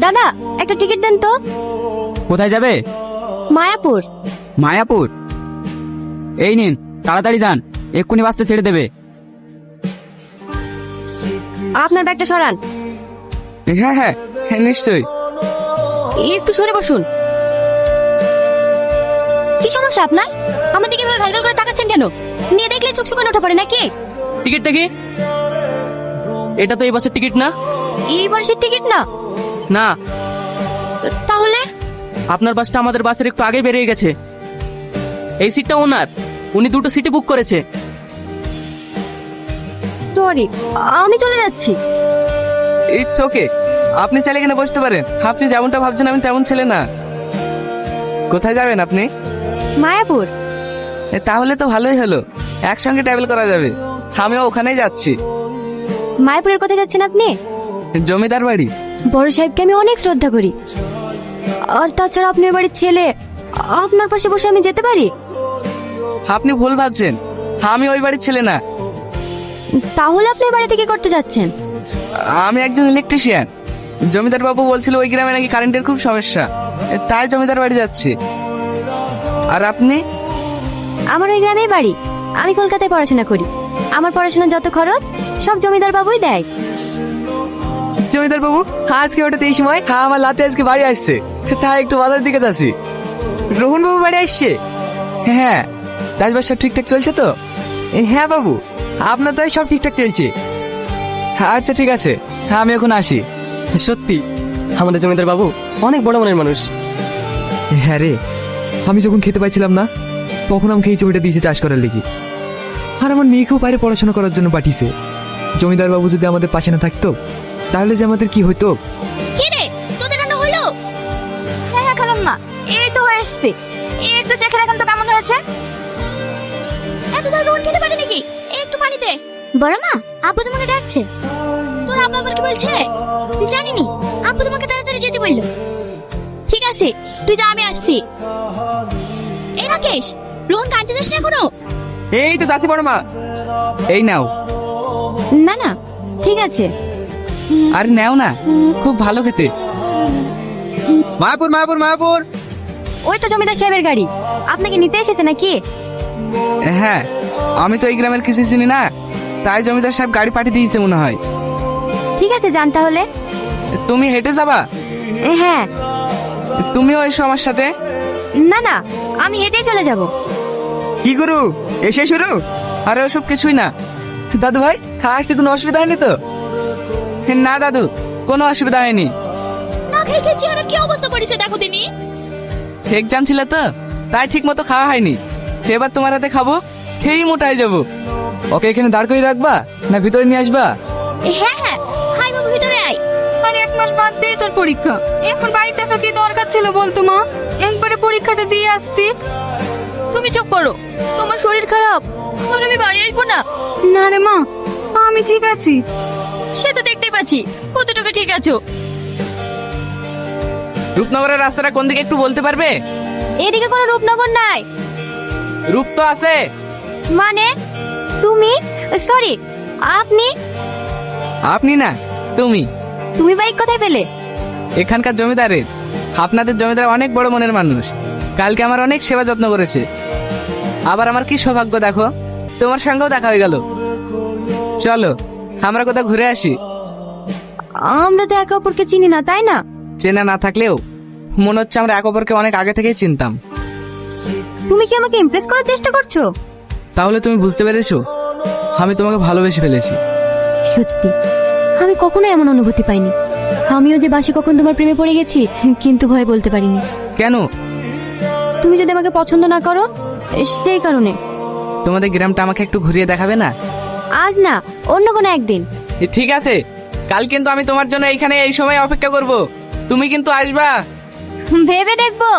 দাদা একটা টিকিট দেন তো। কোথায় যাবে? মায়াপুর। মায়াপুর? এই নিন, তাড়াতাড়ি যান, এক্ষুনি বাসটা ছেড়ে দেবে। আপনার ব্যাগটা সরান। হ্যাঁ হ্যাঁ নিশ্চয়ই। একটু সরে বসুন। কি সমস্যা আপনার? আমার দিকে এভাবে ঘালঘাল করে তাকাচ্ছেন কেন? নিয়ে দেখলে চোখ শুকানো ওঠা পড়ে নাকি? টিকিটটা কি? এটা তো এই বাসের টিকিট না। এই বাসের টিকিট না? না, তাহলে? আপনার বাসটা আমাদের বাসের একটু আগে বেরিয়ে গেছে। এই সিটটা ওনার, উনি দুটো সিটে বুক করেছে। সরি, আমি চলে যাচ্ছি। ইটস ওকে, আপনি চাইলে এখানে বসতে পারেন। আপনি যেমনটা ভাবছেন আমি তেমন ছেলে না। কোথায় যাবেন আপনি? মায়াপুর। তাহলে তো ভালোই হলো, একসঙ্গে ট্রাভেল করা যাবে। আমিও ওখানেই যাচ্ছি। মায়াপুরের কোথায় যাচ্ছেন আপনি? জমিদার বাড়ি। বড় সাহেবকে আমি অনেক শ্রদ্ধা করি। আর তাছাড়া আপনি ওই বাড়ির ছেলে, আপনার পাশে বসে আমি যেতে পারি? আপনি ভুল ভাবছেন, আমি ওই বাড়ির ছেলে না। তাহলে আপনি ওই বাড়িতে কি করতে যাচ্ছেন? আমি একজন ইলেকট্রিশিয়ান। জমিদার বাবু বলছিল ওই গ্রামে নাকি কারেন্টের খুব সমস্যা, তাই জমিদার বাড়ি যাচ্ছি। আর আপনি? আমার ওই গ্রামেই বাড়ি। আমি কলকাতায় পড়াশোনা করি। আমার পড়াশোনার যত খরচ সব জমিদার বাবুই দেয়। জমিদার বাবু আজকে হঠাৎ এই সময়? আমার লাতে আজকে বাড়ি আসছে, তাই একটু বাজার দিকে যাচ্ছি। রোহন বাবু বাড়ি আসছে? হ্যাঁ। চাষবাস সব ঠিকঠাক চলছে তো? হ্যাঁ বাবু, আপনার তো সব ঠিকঠাক চলছে। আচ্ছা ঠিক আছে, আমি এখন আসি। সত্যি আমাদের জমিদার বাবু অনেক বড় মনের মানুষ। হ্যাঁ রে, আমি যখন খেতে পাইছিলাম না তখন আমাকে এই জমিটা দিয়েছে চাষ করার লেগে। আর আমার মেয়েকেও বাইরে পড়াশোনা করার জন্য পাঠিয়েছে। জমিদার বাবু যদি আমাদের পাশে না থাকতো তাহলে যে আমাদের কি হতো। কি রে, তোদের রান্না হলো? হ্যাঁ হ্যাঁ খেলাম না, এই তো হয়ে এসছে। একটু চেখে দেখেন তো কেমন হয়েছে। এত ঝাল রোহন খেতে পারে নাকি? একটু পানি দে। বড় মা, আব্বু তোমাকে ডাকছে। তোর আব্বু আবার কি বলছে? জানিনি, আব্বু তোমাকে তাড়াতাড়ি যেতে বললো। ঠিক আছে, তুই যা, আমি আসছি। এই রাকেশ, রোহন কাঁদতে যাস না এখনো? এই তো চাষি বড় মা, এই নাও। না না, ঠিক আছে। আর নাও না, খুব ভালো খেতে। মায়াপুর মায়াপুর মায়াপুর। ওই তো জমিদার সাহেবের গাড়ি। আপনাকে নিতে এসেছে নাকি? হ্যাঁ, আমি তো এই গ্রামের কিছু চিনি না, তাই জমিদার সাহেব গাড়ি পাঠিয়ে দিয়েছে মনে হয়। ঠিক আছে, যান তাহলে। তুমি হেঁটে যাবা? হ্যাঁ। তুমিও এসো আমার সাথে। না না, আমি হেঁটেই চলে যাব। কি করু, এসে শুরু? আরে ওসব কিছুই না। দাদু ভাই, আসতে কোনো অসুবিধা হয়নি তো? না দাদু, কোনো অসুবিধা হয়নি। না খেয়ে খেয়ে চেহারার কি অবস্থা করেছে দেখো দিনি। এক্সাম ছিল তো, তাই ঠিক মতো খাওয়া হয়নি। এবার তোমার হাতে খাবো, খেয়েই মোটায় যাবো। ওকে এখানে দাঁড় করে রাখবা না ভিতরে নিয়ে আসবা? হ্যাঁ হ্যাঁ, হাই বাবু ভিতরে আয়। আর 1 মাস বাদ দিয়ে তোর পরীক্ষা, এখন বাড়িতে আসা কি দরকার ছিল বলতো মা? একবারে পরীক্ষাটা দিয়ে আসতি। তুমি চুপ করো, তোমার শরীর খারাপ, আর আমি বাড়ি আসবো না। না রে মা, আমি ঠিক আছি। সে তো দেখতেই পাচ্ছি কতটুকু ঠিক আছো। রূপনগরের রাস্তাটা কোন দিকে একটু বলতে পারবে? এদিকে কোনো রূপনগর নাই। রূপ তো আছে। মানে তুমি? সরি, আপনি? আপনি না, তুমি। তুমি বাইক কোথায় পেলে? এখানকার জমিদারের। আপনাদের জমিদার অনেক বড় মনের মানুষ। কালকে আমার অনেক সেবা যত্ন করেছে। আবার আমার কি সৌভাগ্য দেখো, তোমার সঙ্গেও দেখা হয়ে গেল। চলো আমরা কোথাও ঘুরে আসি। আমরা তো একে অপরকে চিনি না, তাই না? চেনা না থাকলেও মনে হচ্ছে আমরা এক অপরকে অনেক আগে থেকেই চিনতাম। তুমি কি আমাকে ইমপ্রেস করার চেষ্টা করছো? তাহলে তুমি বুঝতে পেরেছো আমি তোমাকে ভালোবেসে ফেলেছি। সত্যি, আমি কখনো এমন অনুভূতি পাইনি। আমিও যে বাসি কখন তোমার প্রেমে পড়ে গেছি, কিন্তু ভয় বলতে পারিনি। কেন? তুমি যদি আমাকে পছন্দ না করো, সেই কারণে। তোমাদের গ্রামটা আমাকে একটু ঘুরিয়ে দেখাবে না? আজ না, অন্য কোনো একদিন। ঠিক আছে, কাল কিন্তু আমি তোমার জন্য এইখানে এই সময় অপেক্ষা করব। তুমি কিন্তু আসবা। ভেবে দেখবো।